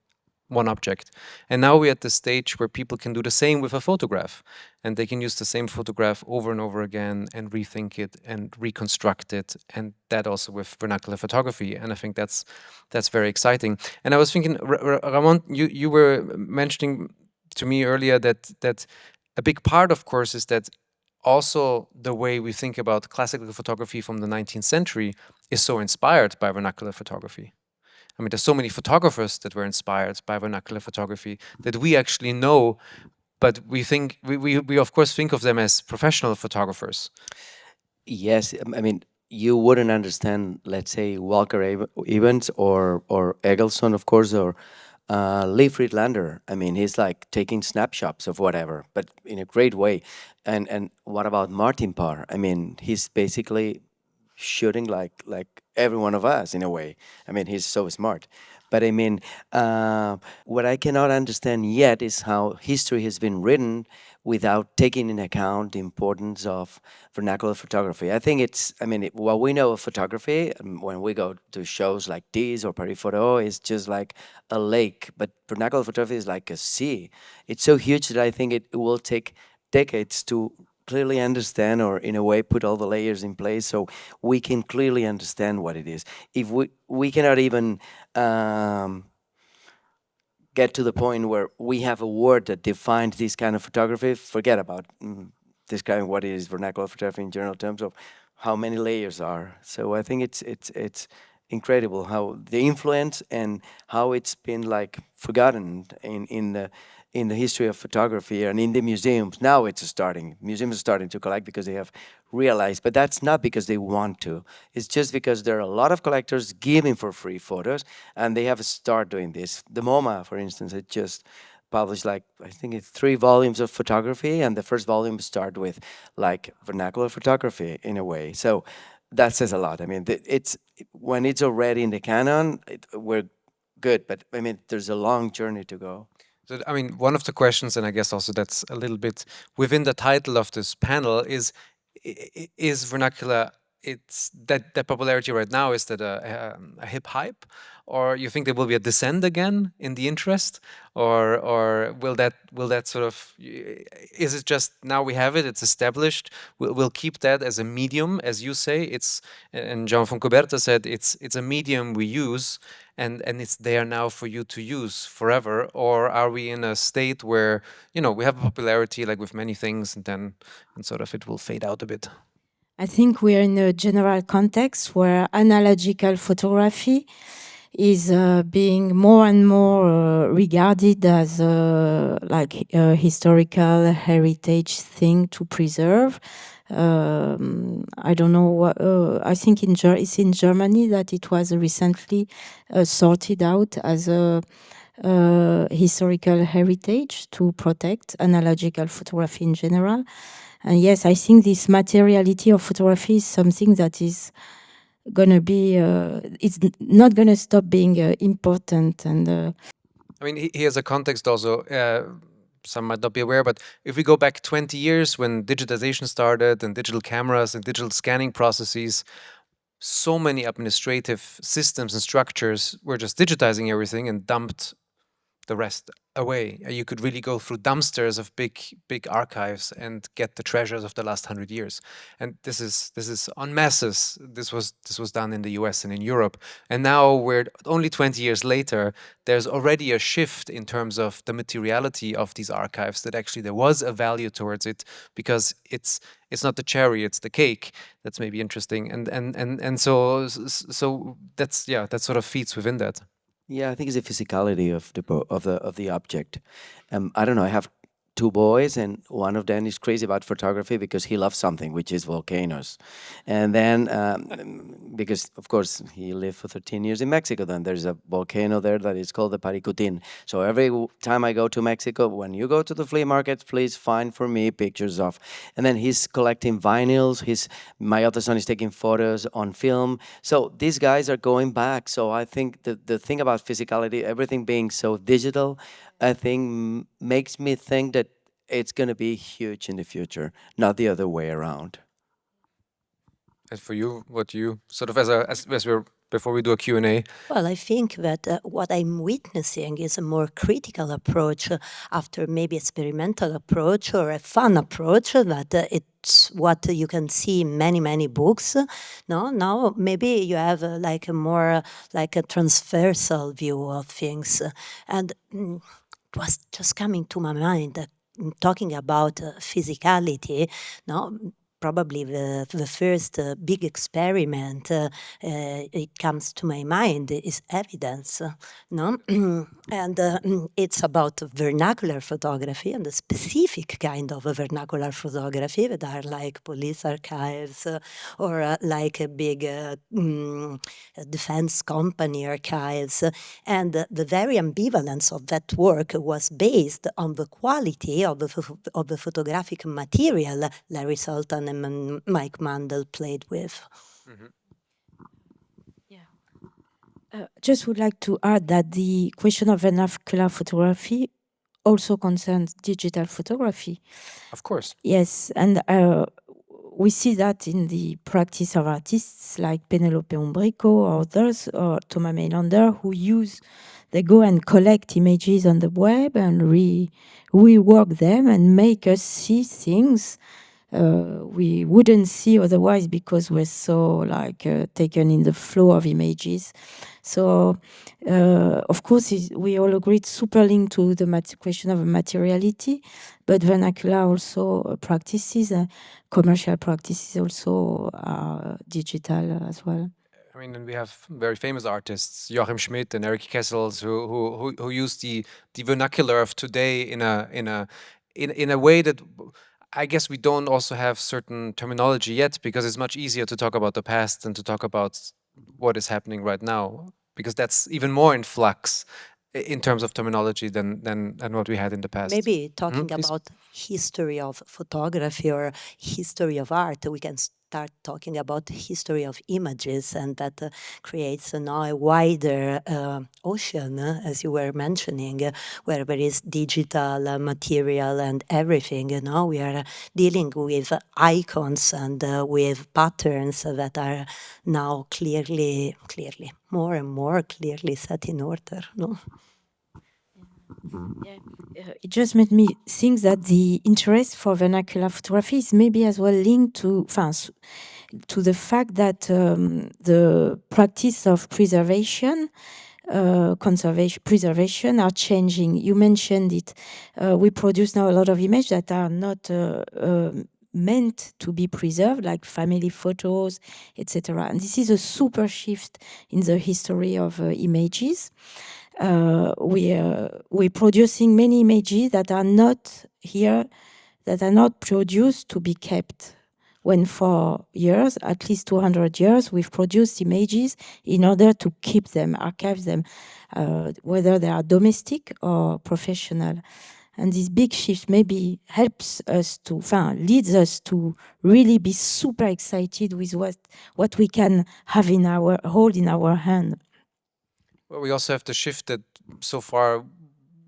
one object. And now we're at the stage where people can do the same with a photograph, and they can use the same photograph over and over again and rethink it and reconstruct it, and that also with vernacular photography. And I think that's very exciting. And I was thinking, Ramon, you were mentioning to me earlier that a big part, of course, is that also the way we think about classical photography from the 19th century is so inspired by vernacular photography. I mean, there's so many photographers that were inspired by vernacular photography that we actually know, but we think we of course think of them as professional photographers. Yes, I mean, you wouldn't understand, let's say, Walker Evans or Eggleston, of course, or Lee Friedlander. I mean, he's like taking snapshots of whatever, but in a great way. And what about Martin Parr? I mean, he's basically shooting like every one of us in a way. I mean, he's so smart. But I mean, what I cannot understand yet is how history has been written without taking into account the importance of vernacular photography. I think it's, I mean, what we know of photography, when we go to shows like this or Paris Photo, is just like a lake. But vernacular photography is like a sea. It's so huge that I think it will take decades to clearly understand, or in a way put all the layers in place so we can clearly understand what it is. If we cannot even um, get to the point where we have a word that defines this kind of photography, forget about describing what is vernacular photography in general terms of how many layers are. So I think it's incredible how the influence and how it's been like forgotten in the history of photography and in the museums. Now it's starting. Museums are starting to collect because they have realized, but that's not because they want to. It's just because there are a lot of collectors giving for free photos, and they have to start doing this. The MoMA, for instance, it just published like I think it's 3 volumes of photography, and the first volume start with like vernacular photography in a way. So that says a lot. I mean, it's when it's already in the canon, we're good, but I mean, there's a long journey to go. So, I mean, one of the questions, and I guess also that's a little bit within the title of this panel, is vernacular. It's that popularity right now, is that a hip hype, or you think there will be a descent again in the interest, or will that sort of, is it just now we have it, it's established, we'll keep that as a medium, as you say, it's, and John von Coberta said it's a medium we use, and it's there now for you to use forever? Or are we in a state where, you know, we have popularity like with many things, and then and sort of it will fade out a bit? I think we're in a general context where analogical photography is being more and more regarded as like a historical heritage thing to preserve. I don't know what, I think it's in Germany that it was recently sorted out as a historical heritage to protect analogical photography in general. And yes, I think this materiality of photography is something that is gonna be, it's not gonna stop being important. And I mean, here's a context also. Some might not be aware, but if we go back 20 years when digitization started and digital cameras and digital scanning processes, so many administrative systems and structures were just digitizing everything and dumped the rest away. You could really go through dumpsters of big archives and get the treasures of the last 100 years. And this is en masses. This was done in the US and in Europe. And now we're only 20 years later. There's already a shift in terms of the materiality of these archives, that actually there was a value towards it, because it's not the cherry, it's the cake. That's maybe interesting. And so that's, yeah, that sort of feeds within that. Yeah, I think it's the physicality of of the object. I don't know. I have 2 boys, and one of them is crazy about photography because he loves something, which is volcanoes. And then, because of course he lived for 13 years in Mexico, then there's a volcano there that is called the Paricutin. So every time I go to Mexico, when you go to the flea market, please find for me pictures of. And then he's collecting vinyls. My other son is taking photos on film. So these guys are going back. So I think the thing about physicality, everything being so digital, I think makes me think that it's going to be huge in the future, not the other way around. And for you, what do you sort of, as we're, before we do a Q&A? Well, I think that what I'm witnessing is a more critical approach after maybe experimental approach or a fun approach that it's what you can see in many books. No, now maybe you have like a more like a transversal view of things, and it was just coming to my mind. Talking about physicality, no, probably the first big experiment it comes to my mind is evidence, no? And it's about vernacular photography, and a specific kind of a vernacular photography that are like police archives or like a big defense company archives. And the very ambivalence of that work was based on the quality of the photographic material Larry Sultan and Mike Mandel played with. yeah. Just would like to add that the question of vernacular photography also concerns digital photography. Of course. Yes, and we see that in the practice of artists like Penelope Umbrico or others, or Thomas Mailander, they go and collect images on the web and rework them and make us see things we wouldn't see otherwise because we're so taken in the flow of images. So, of course, we all agree it's super linked to the question of materiality, but vernacular also practices, commercial practices also are digital as well. I mean, and we have very famous artists, Joachim Schmidt and Eric Kessels, who use the vernacular of today in a way that I guess we don't also have certain terminology yet, because it's much easier to talk about the past than to talk about what is happening right now, because that's even more in flux in terms of terminology than what we had in the past. Maybe talking please. about history of photography or history of art, we can start talking about history of images, and that creates now a wider ocean, as you were mentioning, where there is digital material and everything. Now we are dealing with icons and with patterns that are now clearly, more and more clearly set in order. No? Yeah. It just made me think that the interest for vernacular photography is maybe as well linked to the fact that the practice of preservation are changing. You mentioned it. We produce now a lot of images that are not meant to be preserved, like family photos, etc. And this is a super shift in the history of images. We're producing many images that are not here, that are not produced to be kept. When for years, at least 200 years, we've produced images in order to keep them, archive them, whether they are domestic or professional. And this big shift maybe helps us to, leads us to really be super excited with what we can have hold in our hand. Well, we also have to shift that so far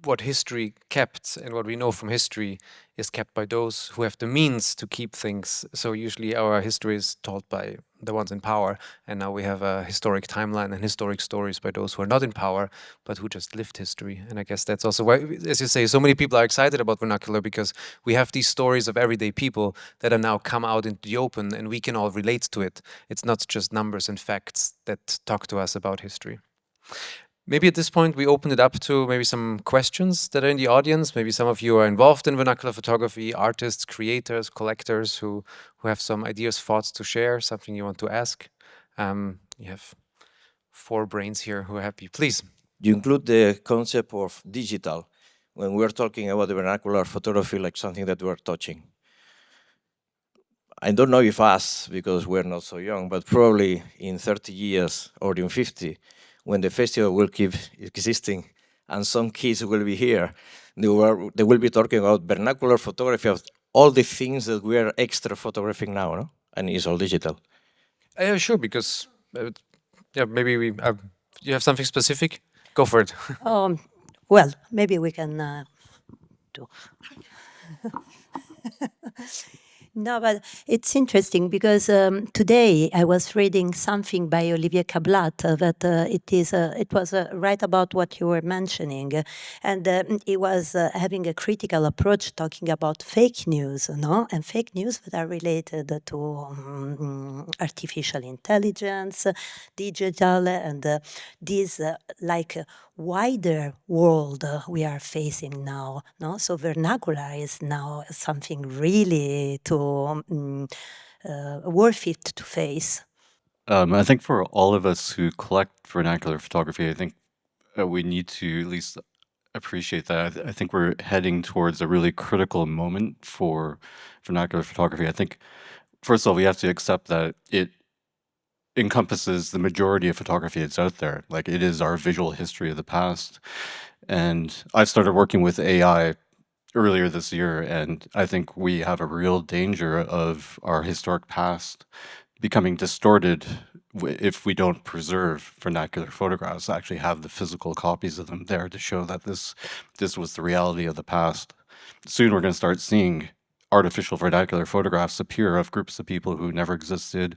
what history kept and what we know from history is kept by those who have the means to keep things. So usually our history is told by the ones in power, and now we have a historic timeline and historic stories by those who are not in power, but who just lived history. And I guess that's also why, as you say, so many people are excited about vernacular, because we have these stories of everyday people that are now come out into the open, and we can all relate to it. It's not just numbers and facts that talk to us about history. Maybe at this point we open it up to maybe some questions that are in the audience. Maybe some of you are involved in vernacular photography, artists, creators, collectors who have some ideas, thoughts to share, something you want to ask. You have 4 brains here who are happy. Please. You include the concept of digital when we're talking about the vernacular photography, like something that we're touching. I don't know if us, because we're not so young, but probably in 30 years or in 50, when the festival will keep existing and some kids will be here, they will be talking about vernacular photography of all the things that we are extra photographing now, no? And it's all digital. Sure, because maybe you have something specific? Go for it. Well, maybe we can do. No, but it's interesting because today I was reading something by Olivier Cablat that it was right about what you were mentioning, and it was having a critical approach, talking about fake news, no, and fake news that are related to artificial intelligence, digital, and these wider world we are facing now. No, so vernacular is now something really worth it to face. I think for all of us who collect vernacular photography, I think we need to at least appreciate that. I think we're heading towards a really critical moment for vernacular photography. I think, first of all, we have to accept that it encompasses the majority of photography that's out there. Like, it is our visual history of the past. And I started working with AI earlier this year, and I think we have a real danger of our historic past becoming distorted if we don't preserve vernacular photographs, actually have the physical copies of them there to show that this was the reality of the past. Soon we're going to start seeing artificial vernacular photographs appear of groups of people who never existed,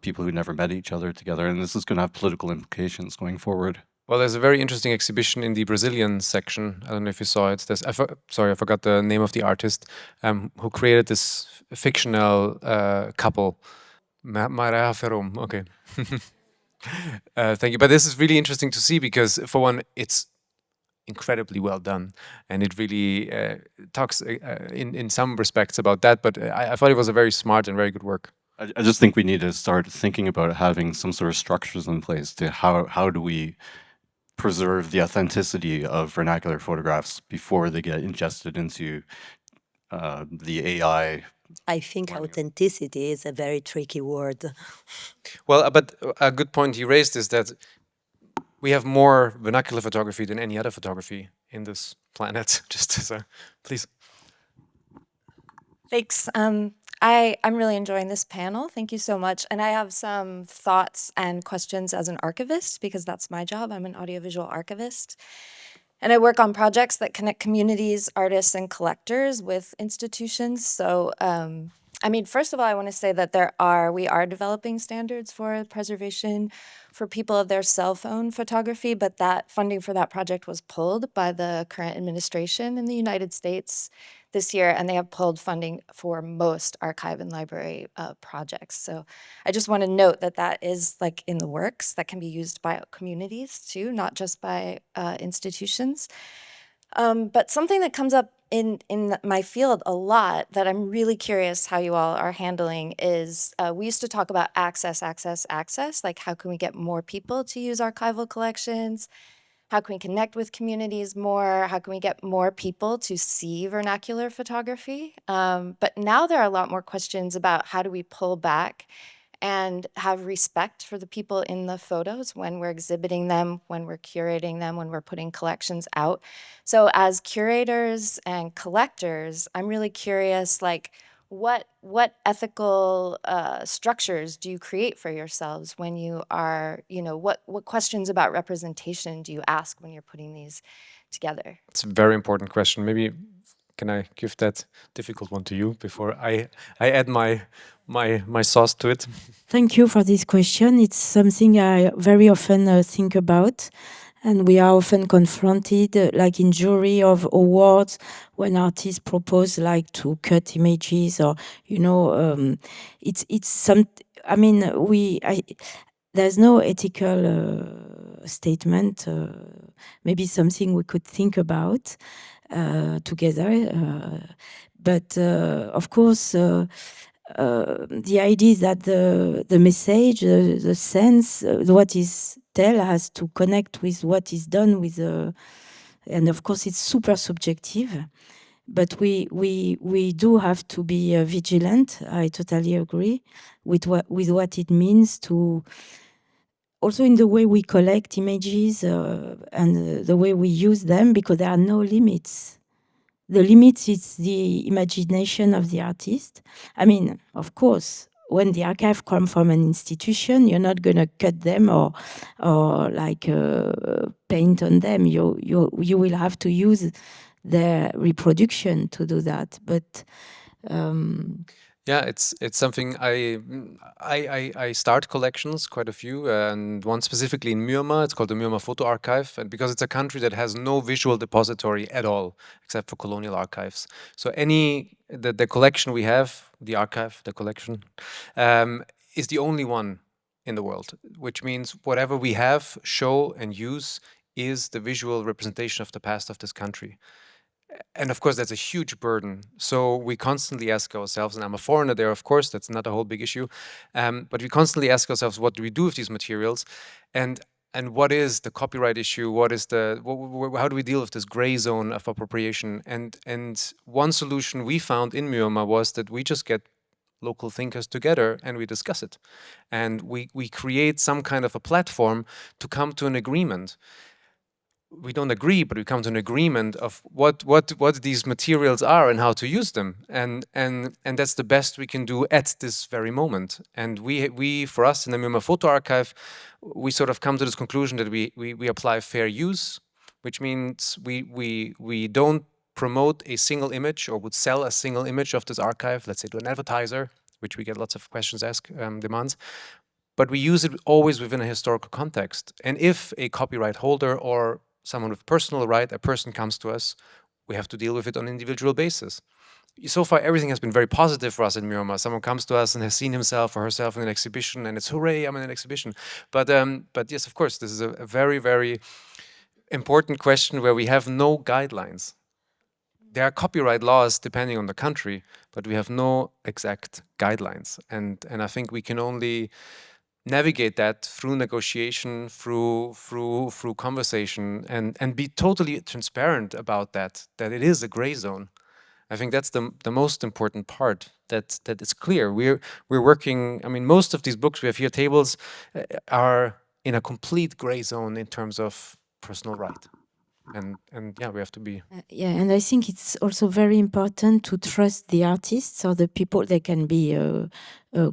people who never met each other together, and this is going to have political implications going forward. Well, there's a very interesting exhibition in the Brazilian section. I don't know if you saw it. Sorry, I forgot the name of the artist who created this fictional couple. Marea Ferum. Okay. Thank you. But this is really interesting to see because, for one, it's incredibly well done, and it really talks in some respects about that. But I thought it was a very smart and very good work. I just think we need to start thinking about having some sort of structures in place to how do we preserve the authenticity of vernacular photographs before they get ingested into the AI. I think authenticity is a very tricky word. Well, but a good point you raised is that we have more vernacular photography than any other photography in this planet. Just so, please. Thanks. I'm really enjoying this panel. Thank you so much. And I have some thoughts and questions as an archivist, because that's my job. I'm an audiovisual archivist. And I work on projects that connect communities, artists, and collectors with institutions. So, I mean, first of all, I want to say that we are developing standards for preservation for people of their cell phone photography, but that funding for that project was pulled by the current administration in the United States this year, and they have pulled funding for most archive and library projects. So I just want to note that that is like in the works, that can be used by communities too, not just by institutions. But something that comes up in my field a lot that I'm really curious how you all are handling is we used to talk about access, like how can we get more people to use archival collections? How can we connect with communities more? How can we get more people to see vernacular photography? But now there are a lot more questions about how do we pull back and have respect for the people in the photos when we're exhibiting them, when we're curating them, when we're putting collections out. So as curators and collectors, I'm really curious, like, what ethical structures do you create for yourselves when you are, what questions about representation do you ask when you're putting these together? It's a very important question. Maybe can I give that difficult one to you before I add my sauce to it? Thank you for this question. It's something I very often think about. And we are often confronted, like in jury of awards, when artists propose like to cut images or, it's some, I mean, there's no ethical statement, maybe something we could think about together. But of course, the idea is that the message, the sense, what is tell has to connect with what is done with and of course it's super subjective, but we do have to be vigilant. I totally agree with what it means to also in the way we collect images and the way we use them, because there are no limits. The limit is the imagination of the artist. I mean, of course, when the archive come from an institution, you're not going to cut them or like paint on them. You will have to use their reproduction to do that. But yeah, it's something I start collections, quite a few, and one specifically in Myanmar. It's called the Myanmar Photo Archive, and because it's a country that has no visual depository at all, except for colonial archives. So the collection we have, the archive, the collection, is the only one in the world, which means whatever we have, show, and use is the visual representation of the past of this country. And of course, that's a huge burden. So we constantly ask ourselves, and I'm a foreigner there, of course, that's not a whole big issue. But we constantly ask ourselves, what do we do with these materials? And what is the copyright issue? What is how do we deal with this gray zone of appropriation? And one solution we found in Myanmar was that we just get local thinkers together and we discuss it. And we create some kind of a platform to come to an agreement. we don't agree, but we come to an agreement of what these materials are and how to use them, and that's the best we can do at this very moment. And we for us in the Myanmar Photo Archive, we sort of come to this conclusion that we apply fair use, which means we don't promote a single image or would sell a single image of this archive, let's say to an advertiser, which we get lots of questions asked, demands, but we use it always within a historical context. And if a copyright holder or someone with personal right, a person comes to us, we have to deal with it on an individual basis. So far, everything has been very positive for us in Myanmar. Someone comes to us and has seen himself or herself in an exhibition, and it's hooray, I'm in an exhibition. But yes, of course, this is a very, very important question where we have no guidelines. There are copyright laws depending on the country, but we have no exact guidelines. And I think we can only navigate that through negotiation, through conversation, and be totally transparent about that it is a gray zone. I think that's the most important part, that it's clear. We're working, I mean, most of these books we have here, tables, are in a complete gray zone in terms of personal right. And yeah, we have to be. Yeah, and I think it's also very important to trust the artists or the people. They can be a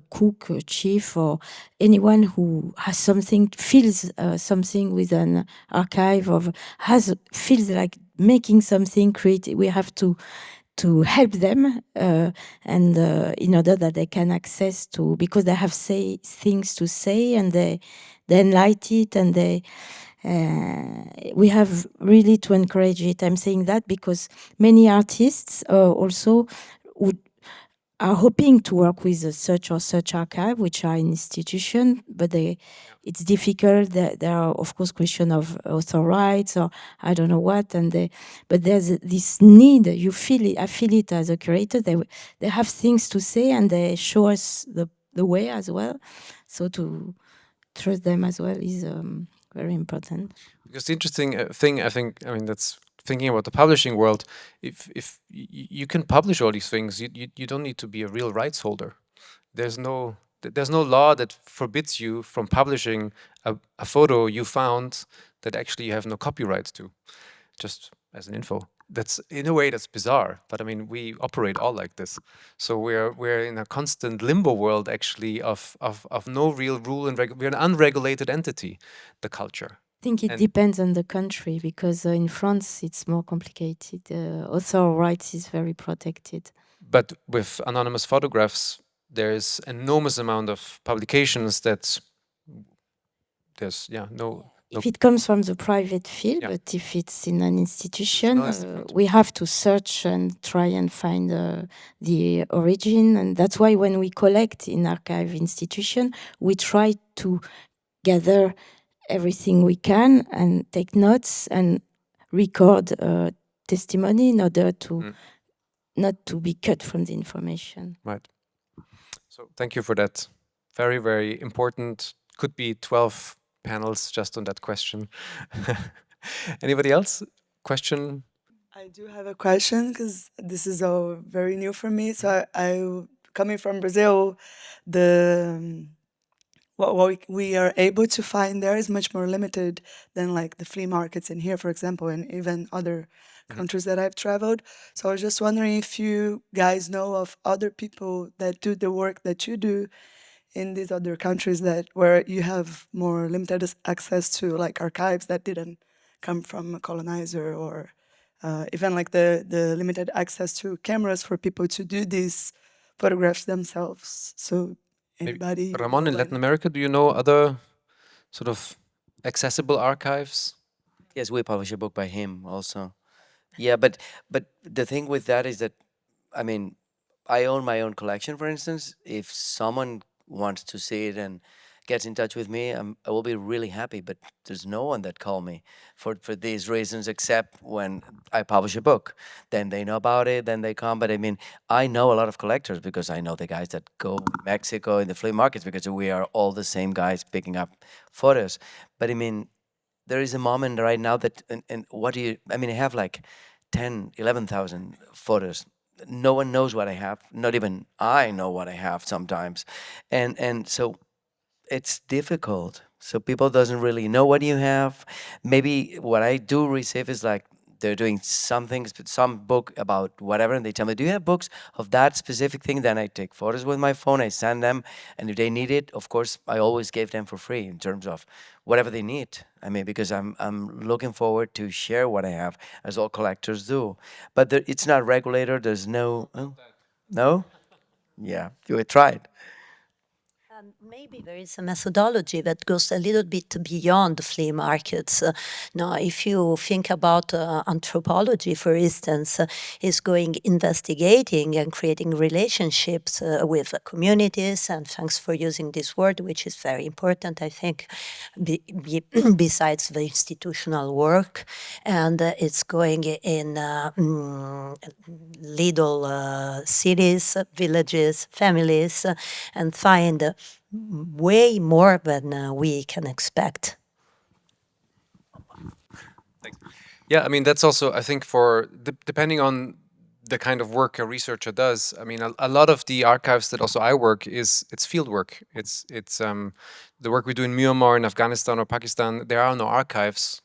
cook, a chief, or anyone who has something, feels something with an archive, or feels like making something creative. We have to help them, and in order that they can access to, because they have things to say, and they enlight it, and we have really to encourage it. I'm saying that because many artists also are hoping to work with such or such archive, which are an institution, but it's difficult. There are, of course, questions of author rights or I don't know what, but there's this need. You feel it. I feel it as a curator. They have things to say, and they show us the way as well. So to trust them as well is very important. Because the interesting thing, I mean, that's thinking about the publishing world. If you can publish all these things, you don't need to be a real rights holder. There's no law that forbids you from publishing a photo you found that actually you have no copyright to. Just as an info. That's, in a way, that's bizarre, but I mean, we operate all like this. So we're in a constant limbo world, actually, of no real rule and we're an unregulated entity, the culture. I think it depends on the country, because in France it's more complicated. Author rights is very protected. But with anonymous photographs, there's enormous amount of publications that there's no. If it comes from the private field, but if it's in an institution, we have to search and try and find the origin. And that's why when we collect in archive institution, we try to gather everything we can and take notes and record testimony in order to not to be cut from the information. Right. So thank you for that. Very, very important. Could be 12 panels just on that question. Anybody else? Question? I do have a question because this is all very new for me. So I coming from Brazil, what we are able to find there is much more limited than like the flea markets in here, for example, and even other countries that I've traveled. So I was just wondering if you guys know of other people that do the work that you do in these other countries where you have more limited access to like archives that didn't come from a colonizer, or even like the limited access to cameras for people to do these photographs themselves. So anybody? Maybe Ramon, in Latin America, do you know other sort of accessible archives? Yes, we publish a book by him also. Yeah, but the thing with that is that, I mean, I own my own collection, for instance. If someone wants to see it and gets in touch with me, I will be really happy. But there's no one that called me for these reasons, except when I publish a book. Then they know about it, then they come. But I mean, I know a lot of collectors because I know the guys that go to Mexico in the flea markets, because we are all the same guys picking up photos. But I mean, there is a moment right now that, and what do you, I mean, I have like 10, 11,000 photos. No one knows what I have. Not even I know what I have sometimes. And so it's difficult So people doesn't really know what you have. Maybe what I do receive is like they're doing something, some book about whatever, and they tell me, "Do you have books of that specific thing?" Then I take photos with my phone, I send them, and if they need it, of course, I always give them for free in terms of whatever they need. I mean, because I'm looking forward to share what I have, as all collectors do. But there, it's not regulated. There's no, oh, no, yeah, you tried. Maybe there is a methodology that goes a little bit beyond the flea markets. Now, if you think about anthropology, for instance, is going investigating and creating relationships with communities. And thanks for using this word, which is very important, I think, besides the institutional work. And it's going in little cities, villages, families, and find way more than we can expect. Yeah, I mean, that's also, I think, for depending on the kind of work a researcher does. I mean, a lot of the archives that also I work it's field work. It's the work we do in Myanmar, in Afghanistan or Pakistan. There are no archives,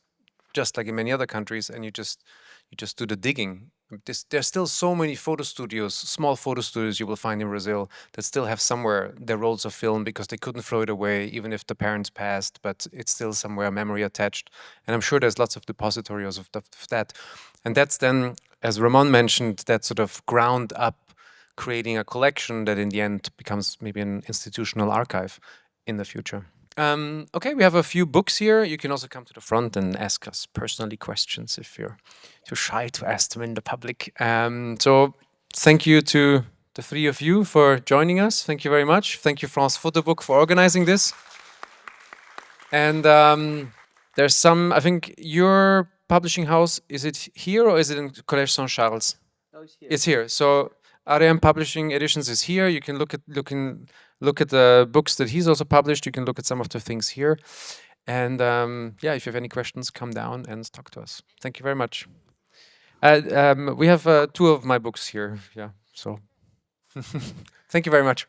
just like in many other countries, and you just do the digging. There's still so many photo studios, small photo studios you will find in Brazil that still have somewhere their rolls of film because they couldn't throw it away, even if the parents passed, but it's still somewhere a memory attached. And I'm sure there's lots of depositories of that. And that's then, as Ramon mentioned, that sort of ground up creating a collection that in the end becomes maybe an institutional archive in the future. Okay, we have a few books here. You can also come to the front and ask us personally questions if you're too shy to ask them in the public. So thank you to the three of you for joining us. Thank you very much. Thank you, France PhotoBook, for organizing this. And there's some, I think your publishing house, is it here or is it in Collège Saint-Charles? No, it's here. It's here. So RM Publishing Editions is here. You can look at the books that he's also published. You can look at some of the things here. And yeah, if you have any questions, come down and talk to us. Thank you very much. We have two of my books here. Yeah. So thank you very much.